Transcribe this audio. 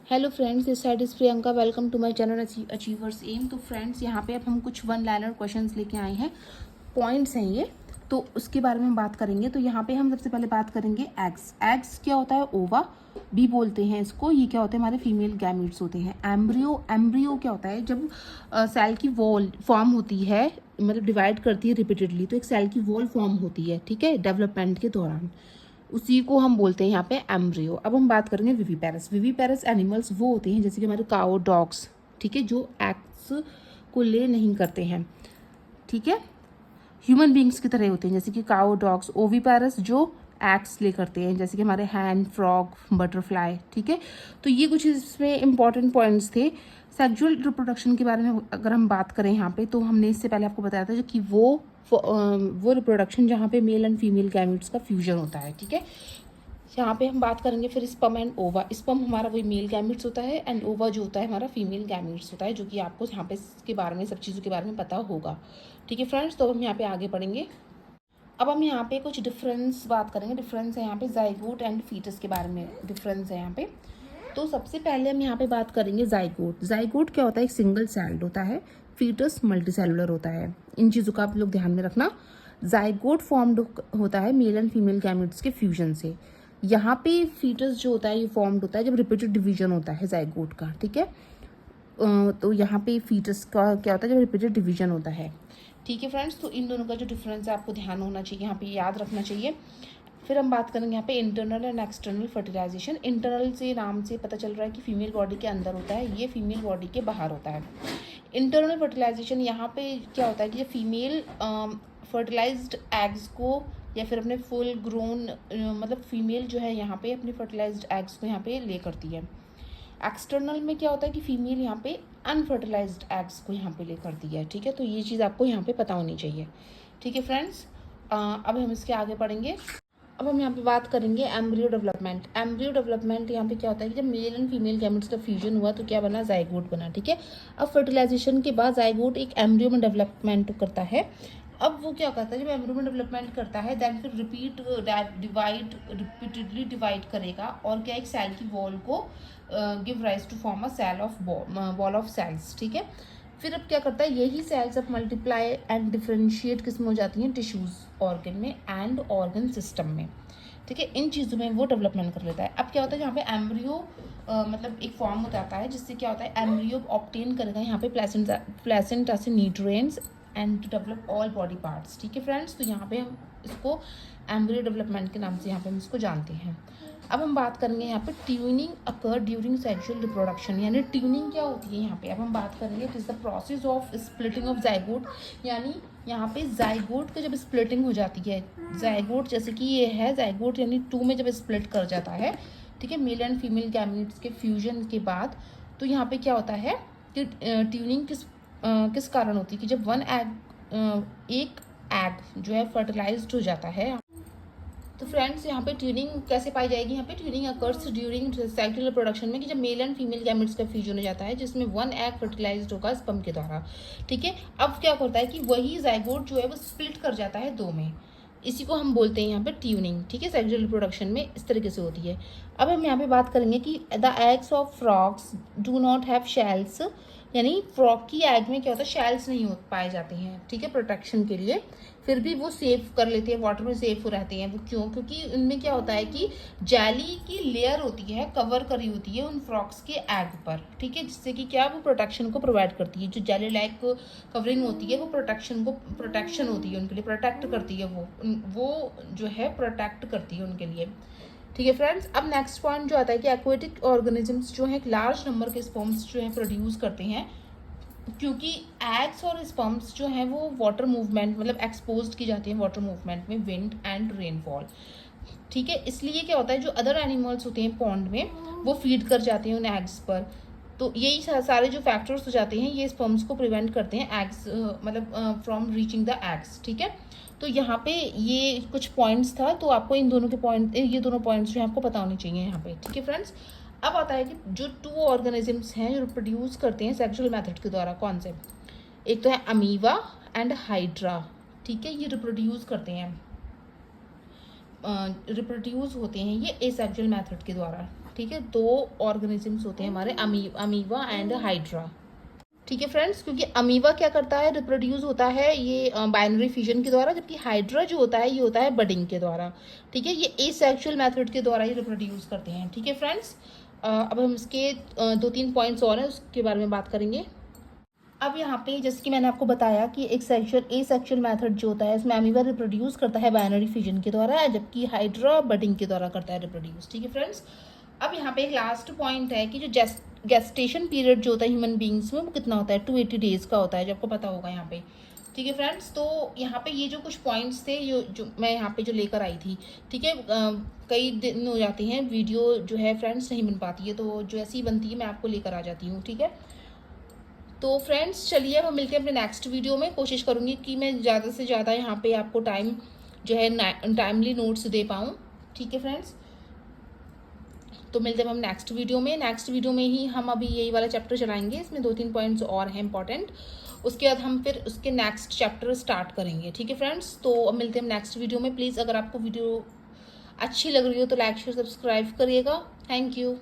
Hello friends, this side is Priyanka. Welcome to my channel Achievers M. तो friends, यहाँ पे अब हम कुछ वन लाइनर क्वेश्चंस लेके आए हैं। पॉइंट्स हैं ये, तो उसके बारे में हम बात करेंगे। तो यहाँ पे हम सबसे पहले बात करेंगे एग्स। एग्स क्या होता है? ओवा भी बोलते हैं इसको। ये क्या होते हैं? हमारे फीमेल गैमीट्स होते हैं। एम्ब्रियो, एम्ब्रियो क्या होता है? जब सेल की वॉल फॉर्म होती है, मतलब डिवाइड करती है रिपीटेडली, तो एक सेल की वॉल फॉर्म होती है, ठीक है, डेवलपमेंट के दौरान। उसी को हम बोलते हैं यहाँ पे एम्ब्रियो। अब हम बात करेंगे विवीपेरस। विवीपेरस एनिमल्स वो होते हैं जैसे कि हमारे काओ, डॉग्स, ठीक है, जो एग्स को ले नहीं करते हैं, ठीक है, ह्यूमन बींग्स की तरह होते हैं जैसे कि काओ, डॉग्स। ओवीपेरस जो एग्स ले करते हैं जैसे कि हमारे हैन, फ्रॉग, बटरफ्लाई, ठीक है। तो ये कुछ इसमें इंपॉर्टेंट पॉइंट्स थे। सेक्सुअल रिप्रोडक्शन के बारे में अगर हम बात करें यहाँ पे, तो हमने इससे पहले आपको बताया था कि वो रिप्रोडक्शन जहाँ पे मेल एंड फीमेल गैमेट्स का फ्यूजन होता है, ठीक है। यहाँ पे हम बात करेंगे फिर स्पर्म एंड ओवा। स्पर्म हमारा वही मेल गैमेट्स होता है एंड ओवा जो होता है हमारा फीमेल गैमेट्स होता है, जो कि आपको यहाँ पे इसके बारे में, सब चीज़ों के बारे में पता होगा, ठीक है फ्रेंड्स। तो हम यहाँ पे आगे पढ़ेंगे। अब हम यहाँ पे कुछ डिफरेंस बात करेंगे। डिफरेंस है यहाँ पे जाइगोट एंड फीटस के बारे में डिफरेंस है यहाँ पे। तो सबसे पहले हम यहाँ पे बात करेंगे जाइगोट। जाइगोट क्या होता है? एक सिंगल सेल्ड होता है। फीटस मल्टी सेलुलर होता है। इन चीज़ों का आप लोग ध्यान में रखना। जाइगोट फॉर्म्ड होता है मेल एंड फीमेल गैमेट्स के फ्यूजन से। यहाँ पे फीटस जो होता है ये फॉर्म्ड होता है जब रिपीटेड डिवीजन होता है जाइगोट का, ठीक है। तो यहाँ पे फीटस का क्या होता है? जब रिपीटेड डिवीजन होता है, ठीक है फ्रेंड्स। तो इन दोनों का जो डिफरेंस है आपको ध्यान होना चाहिए, यहाँ पे याद रखना चाहिए। फिर हम बात करेंगे यहाँ पे internal and external fertilisation. Internal से नाम से पता चल रहा है कि फीमेल बॉडी के अंदर होता है, ये फीमेल बॉडी के बाहर होता है। इंटरनल फर्टिलाइजेशन यहाँ पे क्या होता है कि फीमेल फर्टिलाइज्ड एग्स को या फिर अपने फुल ग्रोन मतलब फीमेल जो है यहाँ पे अपने फर्टिलाइज्ड एग्स को यहाँ पे ले करती है। एक्सटर्नल में क्या होता है कि फीमेल यहाँ पे अनफर्टिलाइज्ड एग्स को यहाँ पे ले करती है, ठीक है। तो ये चीज़ आपको यहाँ पे पता होनी चाहिए, ठीक है फ्रेंड्स। अब हम इसके आगे पढ़ेंगे। अब हम यहाँ पे बात करेंगे एम्ब्रियो डेवलपमेंट। एम्ब्रियो डेवलपमेंट यहाँ पे क्या होता है कि जब मेल एंड फीमेल गैमेट्स का फ्यूजन हुआ तो क्या बना? जाइगोट बना, ठीक है। अब फर्टिलाइजेशन के बाद जाइगोट एक एम्ब्रियो में डेवलपमेंट करता है। अब वो क्या करता है? जब एम्ब्रियो में डेवलपमेंट करता है देन फिर रिपीटेडली डिवाइड करेगा और क्या, एक सेल की वॉल को give rise to form a cell of wall of cells, ठीक है। फिर अब क्या करता है? यही सेल्स अब मल्टीप्लाई एंड डिफ्रेंशिएट किस में हो जाती हैं? टिश्यूज, ऑर्गन में एंड ऑर्गन सिस्टम में, ठीक है। इन चीज़ों में वो डेवलपमेंट कर लेता है। अब क्या होता है? यहाँ पे एम्ब्रियो मतलब एक फॉर्म हो जाता है जिससे क्या होता है? एम्ब्रियो ऑब्टेन करेगा यहाँ पे प्लेसेंटा से nutrients and to develop all body parts, ठीक है फ्रेंड्स। तो यहाँ पे हम इसको एम्ब्रियो डेवलपमेंट के नाम से यहाँ पे हम इसको जानते हैं। अब हम बात करेंगे यहाँ पे ट्यूनिंग अकर ड्यूरिंग सेक्सुअल रिप्रोडक्शन, यानी ट्यूनिंग क्या होती है यहाँ पे। अब हम बात करेंगे it is the process of splitting of zygote, यानी यहाँ पे जाइगोट का जब स्प्लिटिंग हो जाती है, जाइगोट जैसे कि ये है जाइगोट, यानी 2 में जब स्प्लिट कर जाता है, ठीक है, मेल एंड फीमेल गैमेट्स के फ्यूजन के बाद, तो यहाँ पे क्या होता है कि ट्यूनिंग किस कारण होती है कि जब एक एग जो है फर्टिलाइज्ड हो जाता है। तो फ्रेंड्स, यहाँ पे ट्यूनिंग कैसे पाई जाएगी? यहाँ पे tuning occurs during sexual reproduction में कि जब मेल एंड फीमेल गैमेट्स का फ्यूजन हो जाता है जिसमें 1 एग फर्टिलाइज्ड होगा स्पर्म के द्वारा, ठीक है। अब क्या करता है कि वही जाइगोट जो है वो स्प्लिट कर जाता है 2 में। इसी को हम बोलते हैं यहाँ पे ट्यूनिंग, ठीक है। सेक्सुअल रिप्रोडक्शन में इस तरीके से होती है। अब हम यहाँ पे बात करेंगे कि the eggs of frogs do not have shells, यानी फ्रॉग की एग में क्या होता है? शेल्स नहीं हो पाए जाते हैं, ठीक है, प्रोटेक्शन के लिए। फिर भी वो सेफ कर लेते हैं, वाटर में सेफ रहते हैं। वो क्यों? क्योंकि उनमें क्या होता है कि जेली की लेयर होती है, कवर करी होती है उन फ्रॉग्स के एग पर, ठीक है, जिससे कि क्या, वो प्रोटेक्शन को प्रोवाइड करती है। जो जेली लाइक कवरिंग होती है वो प्रोटेक्शन होती है उनके लिए, प्रोटेक्ट करती है। वो जो है प्रोटेक्ट करती है उनके लिए, ठीक है फ्रेंड्स। अब नेक्स्ट पॉइंट जो आता है कि एक्वेटिक ऑर्गेनिजम्स जो है एक लार्ज नंबर के स्पर्म्स जो है प्रोड्यूस करते हैं, क्योंकि एग्स और स्पर्म्स जो हैं वो वाटर मूवमेंट मतलब एक्सपोज की जाती हैं वाटर मूवमेंट में, विंड एंड रेनफॉल, ठीक है। इसलिए क्या होता है, जो अदर एनिमल्स होते हैं पॉन्ड में वो फीड कर जाते हैं उन एग्स पर। तो यही सारे जो फैक्टर्स हो जाते हैं ये स्पर्म्स को प्रिवेंट करते हैं एग्स मतलब फ्रॉम रीचिंग द एग्स, ठीक है। तो यहाँ पे ये कुछ पॉइंट्स था, तो आपको इन दोनों के पॉइंट, ये दोनों पॉइंट्स जो है आपको पता होने चाहिए यहाँ पे, ठीक है फ्रेंड्स। अब आता है कि जो 2 ऑर्गेनिजम्स हैं जो प्रोड्यूस करते हैं सेक्सुअल मेथड के द्वारा, कौन से? एक तो है अमीबा एंड हाइड्रा, ठीक है। ये रिप्रोड्यूस करते हैं, रिप्रोड्यूस होते हैं ये एसेक्सुअल मेथड के द्वारा, ठीक है, 2 ऑर्गेनिजम्स होते हैं हमारे, अमीबा एंड हाइड्रा। ठीक है फ्रेंड्स, क्योंकि अमीबा क्या करता है, रिप्रोड्यूस होता है ये बाइनरी फिजन के द्वारा, जबकि हाइड्रा जो होता है ये होता है बडिंग के द्वारा। ठीक है, ये एसेक्सुअल मेथड के द्वारा ही रिप्रोड्यूस करते हैं। ठीक है फ्रेंड्स, अब हम इसके 2-3 पॉइंट्स और हैं उसके बारे में बात करेंगे। अब यहाँ पे जैसे कि मैंने आपको बताया कि एक एसेक्सुअल मेथड जो होता है इसमें अमीबा रिप्रोड्यूस करता है बाइनरी फिजन के द्वारा, जबकि हाइड्रा बडिंग के द्वारा करता है रिप्रोड्यूस। ठीक है फ्रेंड्स, अब यहाँ पे एक लास्ट पॉइंट है कि जो गेस्टेशन पीरियड जो होता है ह्यूमन बींग्स में वो कितना होता है, 280 डेज का होता है, जो आपको पता होगा यहाँ पे। ठीक है फ्रेंड्स, तो यहाँ पे ये जो कुछ पॉइंट्स थे जो मैं यहाँ पे जो लेकर आई थी, ठीक है, कई दिन हो जाते हैं वीडियो जो है फ्रेंड्स नहीं बन पाती है, तो जो ऐसी बनती है मैं आपको लेकर आ जाती हूँ। ठीक है, तो फ्रेंड्स चलिए हम मिलते हैं अपने नेक्स्ट वीडियो में। कोशिश करूँगी कि मैं ज़्यादा से ज़्यादा यहाँ पे आपको जो है टाइमली नोट्स दे पाऊँ। ठीक है फ्रेंड्स, तो मिलते हैं हम नेक्स्ट वीडियो में। नेक्स्ट वीडियो में ही हम अभी यही वाला चैप्टर चलाएंगे, इसमें 2-3 पॉइंट्स और हैं इंपॉर्टेंट, उसके बाद हम फिर उसके नेक्स्ट चैप्टर स्टार्ट करेंगे। ठीक है फ्रेंड्स, तो अब मिलते हैं हम नेक्स्ट वीडियो में। प्लीज़ अगर आपको वीडियो अच्छी लग रही हो तो लाइक शेयर सब्सक्राइब करिएगा। Thank you.